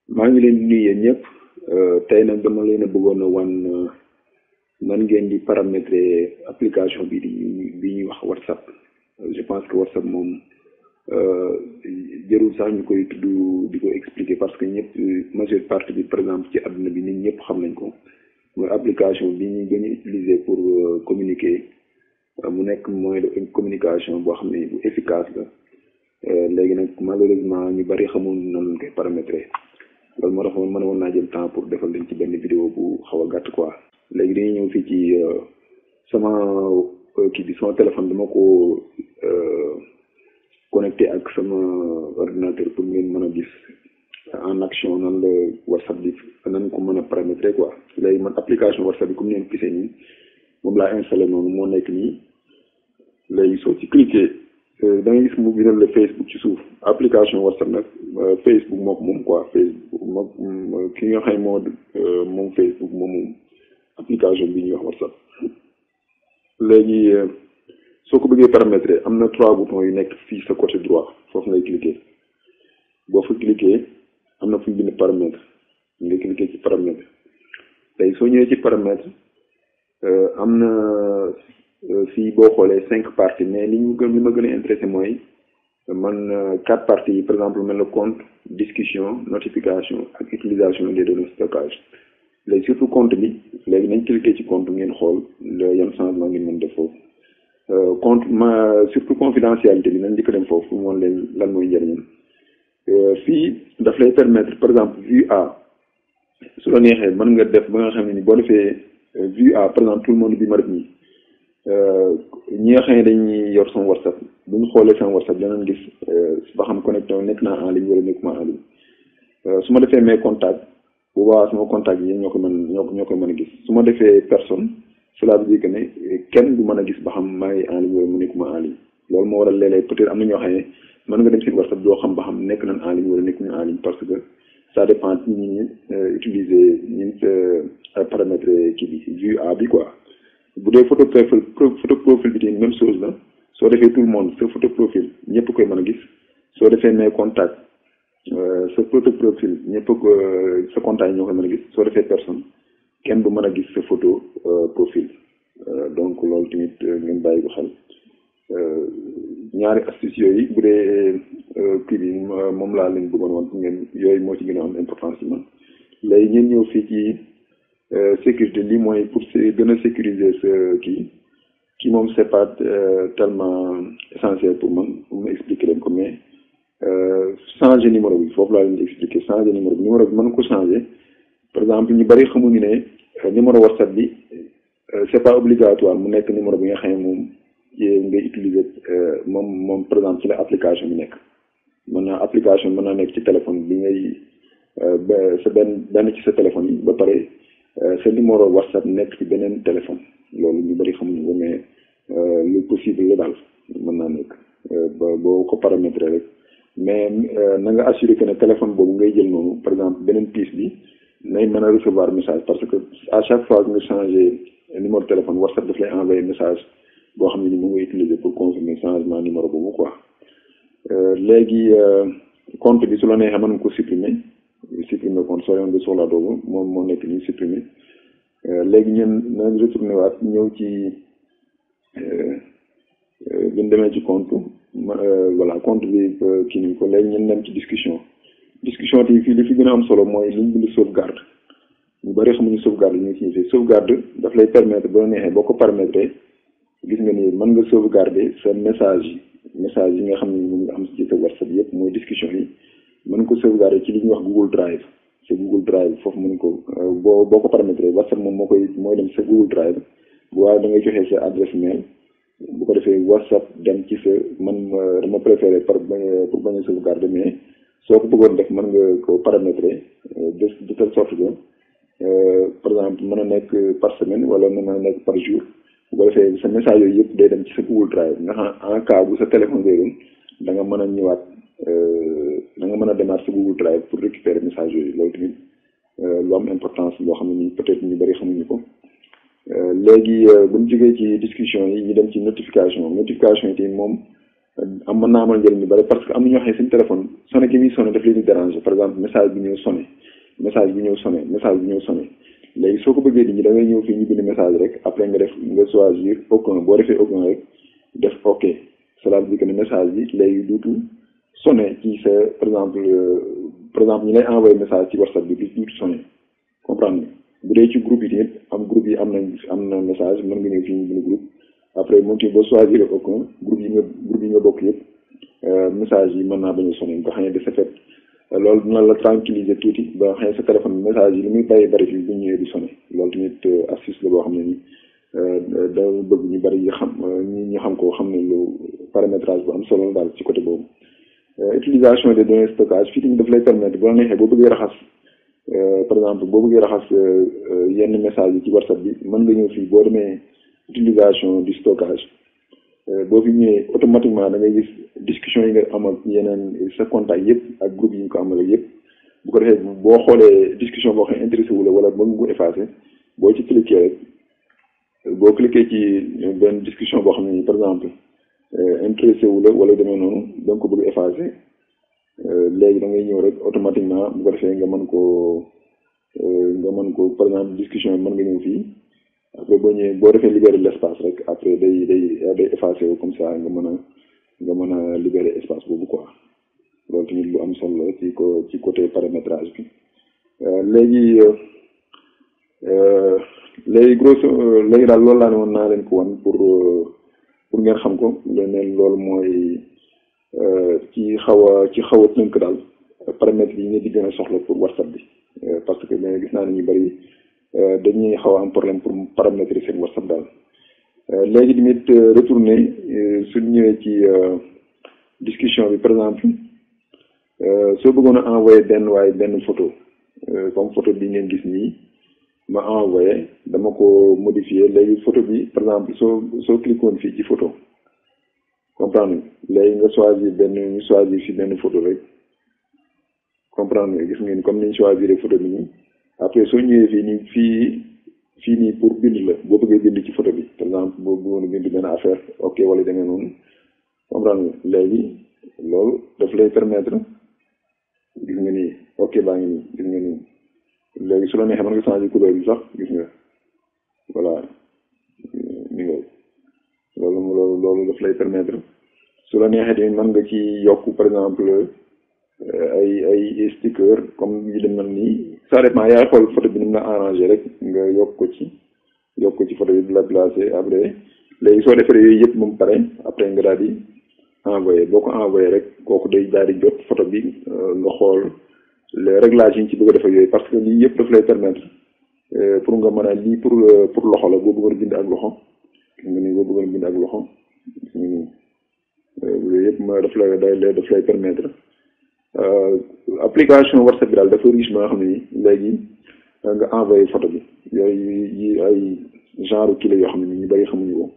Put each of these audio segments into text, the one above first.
maa ngi leen di nuyu yéen ñëpp tey nag dama leen a bëggoon a wan nan ngeen di paramétrer application bi ñuy wax WhatsApp. Je pense que WhatsApp moom jërul sax ñu koy tudd di ko expliquer parce que ñëpp majeure partie bi par exemple ci àdduna bi nit ñëpp xam nañ ko mooy application bi ñu gën a utiliser pour communiquer mu nekk moyen de communication boo xam ne bu efficace la léegi nag malheureusement ñu bari xamul nan lañ koy paramétrer. loolu moo tax mën woon naa jël temps pour defal leen ci benn vidéo bu xaw a gàtt quoi. léegi dañuy ñëw fii ci sama kii bi sama téléphone dama ko connecté ak sama ordinateur pour ngeen mën a gis en action nan la WhatsApp bi nan ko mën a paramétrer quoi. léegi man application WhatsApp bi comme ni ngeen gisee nii moom laa installé noonu moo nekk nii léegi soo ci cliquer da ngay gis mu bindal la Facebook ci suuf application WhatsApp nag Facebook moo ko moom quoi Facebook moom ki nga xam moo moom Facebook moom application bi ñuy wax WhatsApp. léegi soo ko bëggee paramétrer am na 3 boutons yu nekk fii sa côté droit foofu ngay cliquer boo fa cliquer am na fu ñu bind paramètre nga cliquer ci paramètre léegi soo ñëwee ci paramètre am na fii boo xoolee 5 parties mais li ma gën a intéressé mooy man 4 parties yi par exemple mel na compte discussion notification ak utilisation des données stockage léegi surtout compte bi léegi nañ cliquer ci compte ngeen xool yan changement ngeen mën def foofu compte surtout confidentialité bi nañ njëkk dem foofu moom leen lan mooy njëriñam fii daf lay permettre par exemple vue A su la neexee mën nga def ba nga xam ne ni boo defee vue A par exemple tout le monde bi ma def nii ñi nga xam ne dañuy yor sama WhatsApp bu ñu xoolee sama WhatsApp danañ gis ba xam connecté nekk naa en ligne wala nekkuma en ligne su ma defee mes contacts bu boobaa sama contact yi ñoo ko mën a gis su ma defee personne cela veut dire que ne kenn du mën a gis ba xam maa ngi en ligne wala mu nekkuma en ligne loolu moo waral léeg-léeg peut-être am na ñoo xam ne mën nga dem seen WhatsApp doo xam ba xam nekk nañ en ligne wala nekkuñu en ligne parce que ça dépend ci ñi utiliser ñi paramètre kii bi vue A bi quoi. bu dee photo profil bi tamit même chose la soo defee tout le monde sa photo profil ñëpp koy mën a gis soo defee mes contacts sa photo profil ñëpp ko sa contact yi ñoo koy mën a gis soo defee personne kenn du mën a gis sa photo profil donc loolu tamit ngeen bàyyi ko xel ñaari astuce yooyu bu dee kii bi moom laa leen bëggoon woon ngeen yooyu moo ci gën a am importance ci man léegi ngeen ñëw fii ci sécurité lii mooy pour gën a sécuriser sa kii moom c'est pas tellement essentiel pour man pour ma expliquer leen ko mais changer numéro bi foofu laa leen di expliquer changer numéro bi mën ko changer par exemple ñu bari xamuñu ne numéro WhatsApp bi c'est pas obligatoire mu nekk numéro bi nga xam ne moom ngay utiliser moom par exemple ci la application bi nekk mën naa nekk ci téléphone bi ngay sa benn ci sa téléphone yi ba pare sa numéro WhatsApp nekk ci beneen téléphone loolu ñu bari xamuñu ko mais lu possible la daal mën naa nekk boo ko paramétrer rek mais na nga assurer que ne téléphone boobu ngay jël noonu par exemple beneen pièce bi nay mën a recevoir message parce que à chaque fois que nga changer numéro de téléphone WhatsApp daf lay envoyer message boo xam ne ni mu ngay utiliser pour confirmer changement numéro boobu quoi léegi compte bi su la neexee mën nga ko supprimer compte soo yoon nga soxlaa boobu moom moo nekk nii supprimer léegi ñun nañ retourné waat ñëw ci buñ demee ci compte voilà compte bi kii ni ko léegi ñun dem ci discussion ti fii li fi gën a am solo mooy liñ bind sauvegarde ñu bari xamuñu sauvegarde ñu ngi ci sauvegarde daf lay permettre ba neexee boo ko paramétrer gis nga ni mën nga sauvegarder sa message yi nga xam ne moom nga am ci sa WhatsApp yëpp mooy discussion yi mën ko sauvegarder ci li ñuy wax Google Drive c'est Google Drive foofu mën ko boo ko paramétrer WhatsApp moom mooy dem sa Google Drive bu waaye da ngay joxe sa adresse mail bu ko defee WhatsApp dem ci sa man dama préféré pour bañ a sauvegarder mais soo ko bëggoon def mën nga ko paramétrer de telle sorte que par exemple mën a nekk par semaine wala mën a nekk par jour bu ko defee sa message yooyu yëpp day dem ci sa Google Drive nga xam en cas bu sa téléphone réeroon da nga mën a ñëwaat da nga mën a demaat sa Google Drive pour récupérer message yooyu loolu tamit lu am importance loo xam ne nii peut-être ñu bari xamuñu ko léegi bu ñu jógee ci discussion yi ñu dem ci notification yi tamit moom mën naa amal njëriñ lu bari parce que am na ñoo xam ne seen téléphone sonné gi muy sonné daf leen di déranger par exemple message bi ñëw sonné léegi soo ko bëggee nit ñi da ngay ñëw fii ñu bind message rek après nga choisir aucun boo defee aucun rek def ok cela veut dire que ne message bi léegi duutu sonné ci sa par exemple ñu lay envoyé message ci WhatsApp bi duutu sonné comprendre nga bu dee ci groupe yi tamit groupe yi am na message mën nga ñëw fii ñu bind groupe après moom tamit boo choisir aucun groupe yi nga bokk yëpp message yi mën naa bañ a sonné nga xam ne de ce fait loolu dina la tranquilliser tuuti ba nga xam ne sa téléphone message yi li muy bari fii bu ñëwee di sonné loolu tamit astuce la boo xam ne ni da bëgg ñu bari yi xam ñi xam ko xam ne lu paramétrage bu am solo daal ci côté boobu. Utilisation des données stockage fii tamit daf lay permettre boo neexee boo bëggee raxas par exemple boo bëggee raxas yenn message yi ci WhatsApp bi mën nga ñëw fii boo demee utilisation du stockage boo fi ñëwee automatiquement da ngay gis discussion yi nga am ak yeneen sa contact yëpp ak groupe yi nga ko amal ak yëpp bu ko defee boo xoolee discussion boo xam ne intéressé wu la wala mën nga ko effacer boo ci cliquer rek boo cliquer ci benn discussion boo xam ne par exemple intéressé wu la wala demee noonu da nga ko bëgg effacer léegi da ngay ñëw rek automatiquement bu ko defee nga mën ko par exemple discussion mën nga ñëw fii après boo ñëwee boo defee libérer l'espace rek après day effacer wu comme ça nga mën a libérer espace boobu quoi loolu tamit lu am solo la ci côté paramétrage bi léegi daal loolu laa ne woon naa leen ko wan pour ngeen xam ko leneen loolu mooy ci xaw a tënk daal paramètres yi nga di gën a soxla pour WhatsApp bi parce que gis naa ne ñu bari dañuy xaw a am problème pour paramétrer seen WhatsApp daal léegi tamit retourner suñ ñëwee ci discussion bi par exemple soo bëggoon a envoyé benn photo comme photo bi ngeen gis nii ma envoyé dama ko modifier léegi photo bi par exemple soo cliquoon fii ci photo comprendre léegi nga choisir ñu choisir fi benn photo rek comprendre gis ngeen comme ni ñu choisir photo bi nii après soo ñëwee fii nii pour bind la boo bëggee bind ci photo bi par exemple boo bëggoon bind benn affaire ok wala demee noonu comprendre léegi loolu daf lay permettre gis nga nii ok baa ngi nii gis nga nii léegi su la neexee mën nga changer couleur bi sax gis nga voilà ni nga loolu daf lay permettre su la neexee tamit mën nga ci yokk par exemple ay sticker comme yi dem nii ça dépend yaay xool photo bi ni mu la arrangé rek nga yokk ko ci photo bi di la placé après léegi soo defee yooyu yëpp moom pare après nga daal di envoyé boo ko envoyé rek kooku day daal di jot photo bi nga xool les réglages yi ñu ci bëgg a def yooyu parce que lii yëpp daf lay permettre pour nga mën a lii pour loxo la boo bëggoon bind ak loxo loolu yëpp daf lay permettre application WhatsApp bi daal dafa riche ba nga xam ne nii léegi nga envoyé photo bi yooyu yi ay genre kii la yoo xam ne nii ñu bëri xamuñu ko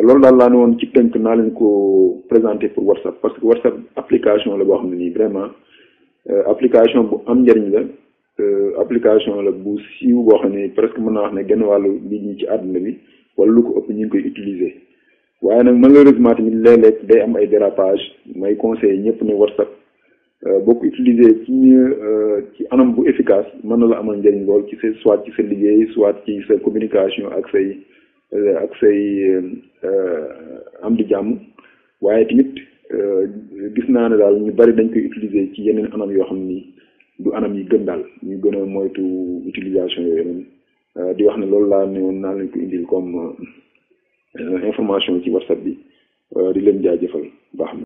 loolu daal laa ne woon ci tënk naa leen ko présenter pour WhatsApp parce que WhatsApp application la boo xam ne nii vraiment application bu am njëriñ la application la bu siiw boo xam ne presque mën naa wax ne genn wàllu nit ñi ci àdduna bi wala lu ko ëpp ñu ngi koy utiliser waaye nag malheureusement tamit léeg-léeg day am ay dérapage may conseil ñëpp ne WhatsApp boo ko utiliser ci anam bu efficace mën na la amal njëriñ lool ci soit ci sa liggéey soit ci sa communication ak say am di jàmm waaye tamit gis naa ne daal ñu bari dañ koy utiliser ci yeneen anam yoo xam ni du anam yi gën daal ñu gën a moytu utilisation yooyu noonu di wax ne loolu laa ne woon naa leen ko indil comme information ci WhatsApp bi di leen jaajëfal baax na